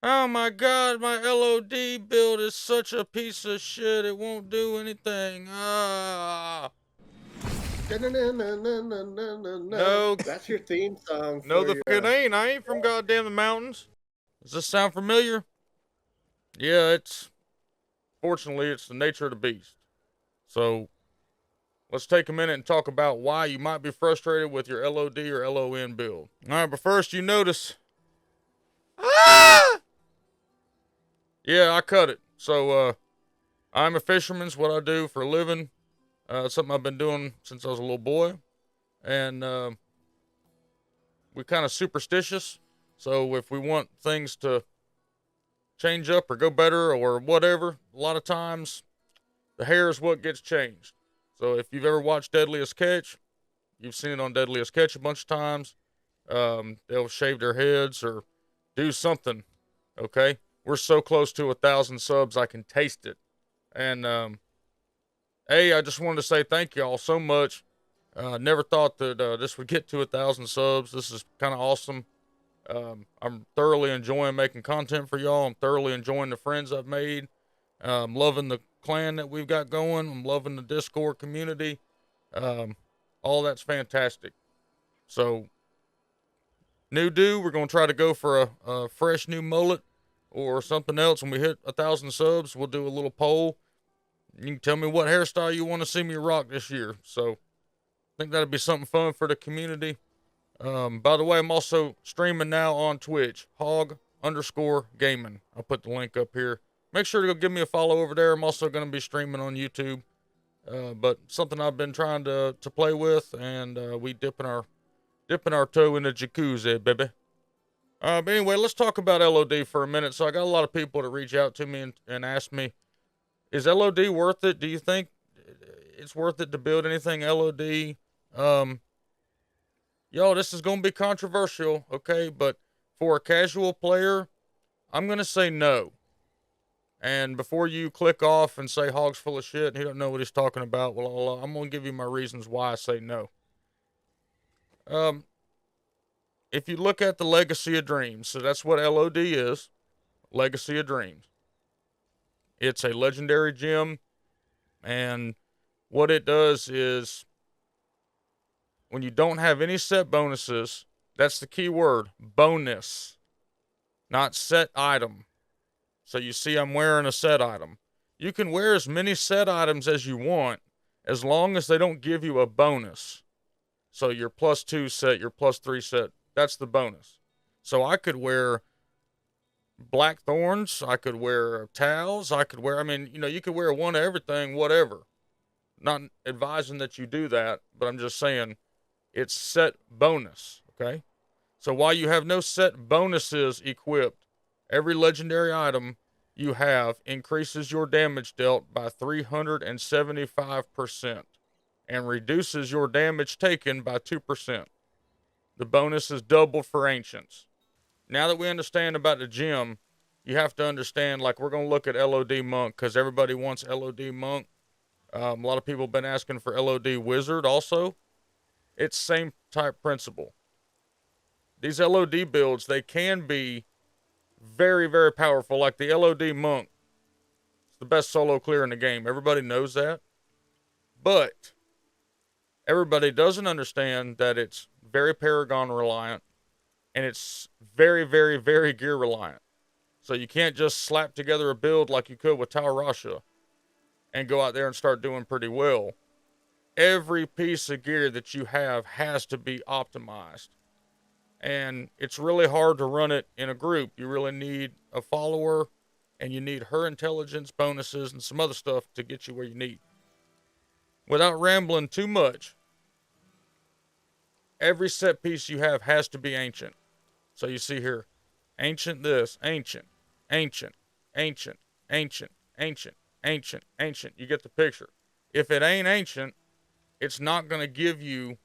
Oh my god, my LOD build is such a piece of shit, it won't do anything. No, That's your theme song no, for the your. fuck it ain't. I ain't from goddamn the mountains. Does this sound familiar? Yeah, fortunately, it's the nature of the beast. So, let's take a minute and talk about why you might be frustrated with your LOD or LON build. Alright, but first you notice. Ah! Yeah, I cut it. So, I'm a fisherman's what I do for a living. It's something I've been doing since I was a little boy. And, we're kind of superstitious. So if we want things to change up or go better or whatever, a lot of times the hair is what gets changed. So if you've ever watched Deadliest Catch, you've seen it on Deadliest Catch a bunch of times. They'll shave their heads or do something. Okay, we're so close to 1,000 subs, I can taste it. And hey, I just wanted to say thank y'all so much. Never thought that this would get to 1,000 subs. This is kind of awesome. I'm thoroughly enjoying making content for y'all. I'm thoroughly enjoying the friends I've made. I'm loving the clan that we've got going. I'm loving the Discord community. Um, all that's fantastic. So, new do, we're going to try to go for a fresh new mullet or something else. When we hit 1,000 subs, we'll do a little poll. You can tell me what hairstyle you want to see me rock this year. So, I think that'd be something fun for the community. By the way, I'm also streaming now on Twitch, Hawg_gaming. I'll put the link up here. Make sure to go give me a follow over there. I'm also going to be streaming on YouTube. But something I've been trying to play with, and we dipping our toe in the jacuzzi, baby. But anyway, let's talk about LOD for a minute. So I got a lot of people to reach out to me and ask me, is LOD worth it? Do you think it's worth it to build anything LOD? Yo, this is gonna be controversial, okay? But for a casual player, I'm gonna say no. And before you click off and say Hog's full of shit, he don't know what he's talking about, well, I'm gonna give you my reasons why I say no. Um, if you look at the Legacy of Dreams, so that's what LOD is, Legacy of Dreams. It's a legendary gem, and what it does is when you don't have any set bonuses, that's the key word, bonus, not set item. So you see I'm wearing a set item. You can wear as many set items as you want as long as they don't give you a bonus. So your +2 set, your +3 set, that's the bonus. So I could wear black thorns, I could wear towels, I mean, you could wear one of everything, whatever. Not advising that you do that, but I'm just saying it's set bonus, okay? So while you have no set bonuses equipped, every legendary item you have increases your damage dealt by 375% and reduces your damage taken by 2%. The bonus is double for ancients. Now that we understand about the gem, you have to understand, like, we're going to look at LOD Monk because everybody wants LOD Monk. A lot of people have been asking for LOD Wizard also. It's same type principle. These LOD builds, they can be very, very powerful. Like the LOD Monk, it's the best solo clear in the game. Everybody knows that. But everybody doesn't understand that it's very Paragon reliant and it's very, very, very gear reliant. So you can't just slap together a build like you could with Taurasha and go out there and start doing pretty well. Every piece of gear that you have has to be optimized. And it's really hard to run it in a group. You really need a follower, and you need her intelligence bonuses and some other stuff to get you where you need. Without rambling too much, every set piece you have has to be ancient. So you see here, ancient this, ancient, ancient, ancient, ancient, ancient, ancient, ancient. You get the picture. If it ain't ancient, it's not going to give you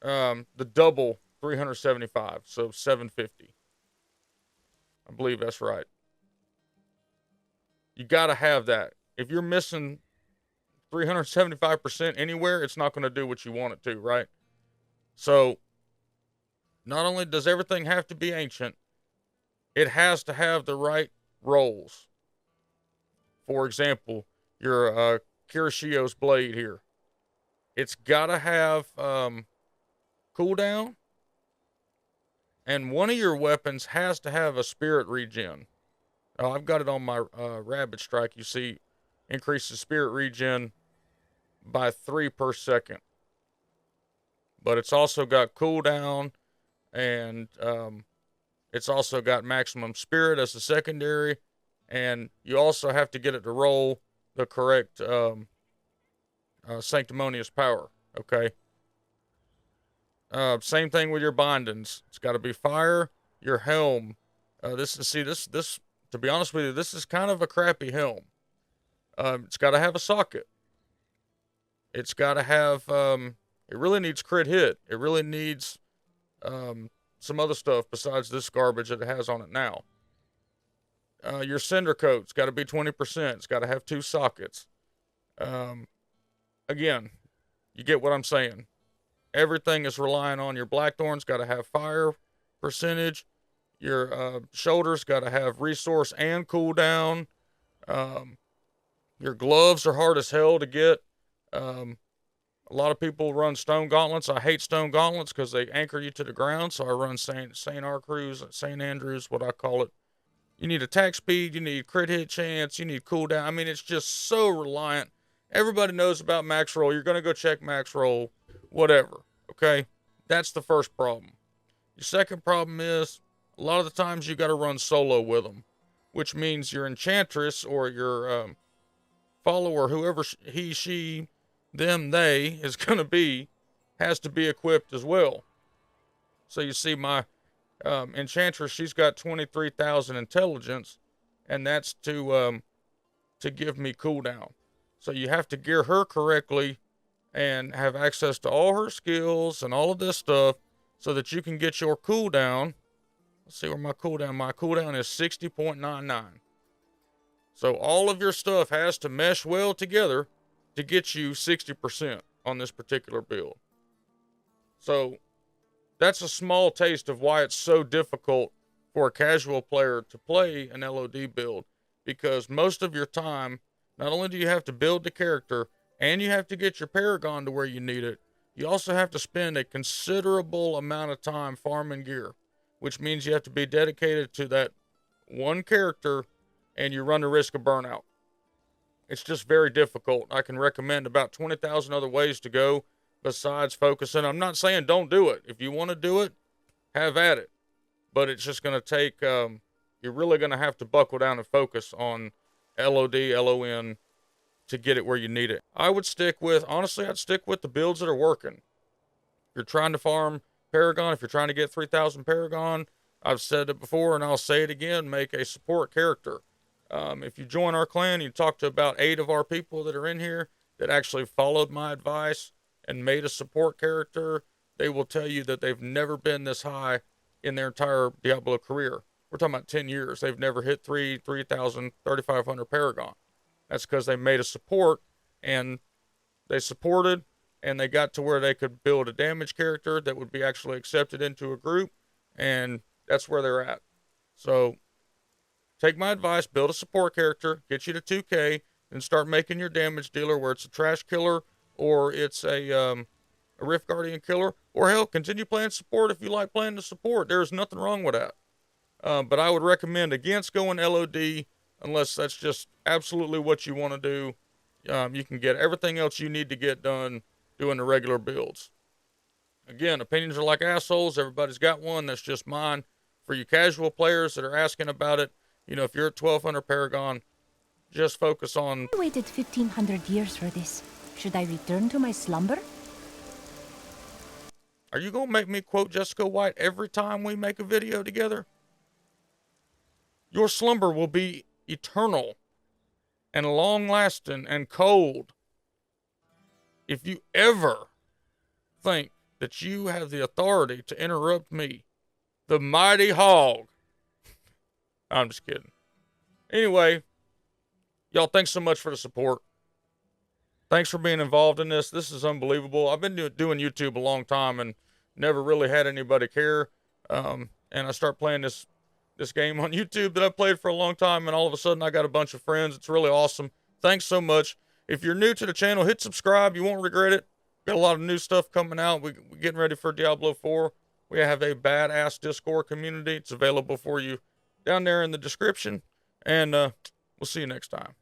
the double 375, so 750. I believe that's right. You got to have that. If you're missing 375% anywhere, it's not going to do what you want it to, right? So, not only does everything have to be ancient, it has to have the right rolls. For example, your Kirishio's blade here. It's gotta have cooldown, and one of your weapons has to have a spirit regen. I've got it on my Rabid Strike. You see, increases spirit regen by 3 per second. But it's also got cooldown, and it's also got maximum spirit as a secondary, and you also have to get it to roll the correct sanctimonious power. Okay. Same thing with your bindings. It's got to be fire. Your helm. This to be honest with you, this is kind of a crappy helm. It's got to have a socket. It's got to have. It really needs crit hit. It really needs some other stuff besides this garbage that it has on it now. Your cinder coat's got to be 20%. It's got to have 2 sockets. Again, you get what I'm saying. Everything is relying on your Blackthorn's got to have fire percentage. Your shoulders got to have resource and cooldown. Your gloves are hard as hell to get. A lot of people run stone gauntlets. I hate stone gauntlets because they anchor you to the ground. So I run St. Arcrews, St. Andrews, what I call it. You need attack speed. You need crit hit chance. You need cooldown. I mean, it's just so reliant. Everybody knows about max roll. You're going to go check max roll, whatever. Okay? That's the first problem. Your second problem is a lot of the times you got to run solo with them, which means your enchantress or your follower, whoever he, she, them, they is going to be, has to be equipped as well. So you see my enchantress, she's got 23,000 intelligence, and that's to give me cooldown. So you have to gear her correctly and have access to all her skills and all of this stuff so that you can get your cooldown. Let's see where my cooldown is 60.99. So all of your stuff has to mesh well together to get you 60% on this particular build. So that's a small taste of why it's so difficult for a casual player to play an LoD build, because most of your time, not only do you have to build the character and you have to get your Paragon to where you need it, you also have to spend a considerable amount of time farming gear, which means you have to be dedicated to that one character and you run the risk of burnout. It's just very difficult. I can recommend about 20,000 other ways to go besides focusing. I'm not saying don't do it. If you want to do it, have at it. But it's just going to take, you're really going to have to buckle down and focus on LOD, LON to get it where you need it. I'd stick with the builds that are working. If you're trying to farm Paragon, if you're trying to get 3,000 Paragon, I've said it before and I'll say it again, make a support character. If you join our clan, you talk to about 8 of our people that are in here that actually followed my advice and made a support character. They will tell you that they've never been this high in their entire Diablo career. We're talking about 10 years. They've never hit 3,000, 3,500 Paragon. That's because they made a support and they supported and they got to where they could build a damage character that would be actually accepted into a group, and that's where they're at. So take my advice, build a support character, get you to 2K, and start making your damage dealer where it's a trash killer or it's a Rift Guardian killer, or hell, continue playing support if you like playing the support. There's nothing wrong with that. But I would recommend against going LOD unless that's just absolutely what you want to do. You can get everything else you need to get done doing the regular builds. Again, opinions are like assholes. Everybody's got one. That's just mine. For you casual players that are asking about it, you know, if you're at 1,200 Paragon, just focus on... I waited 1,500 years for this. Should I return to my slumber? Are you going to make me quote Jessica White every time we make a video together? Your slumber will be eternal and long-lasting and cold. If you ever think that you have the authority to interrupt me, the mighty Hawg. I'm just kidding. Anyway, y'all, thanks so much for the support. Thanks for being involved in this. This is unbelievable. I've been doing YouTube a long time and never really had anybody care. And I start playing this this game on YouTube that I played for a long time, and all of a sudden I got a bunch of friends. It's really awesome. Thanks so much. If you're new to the channel, hit subscribe. You won't regret it. Got a lot of new stuff coming out. We're getting ready for Diablo 4. We have a badass Discord community. It's available for you down there in the description. And we'll see you next time.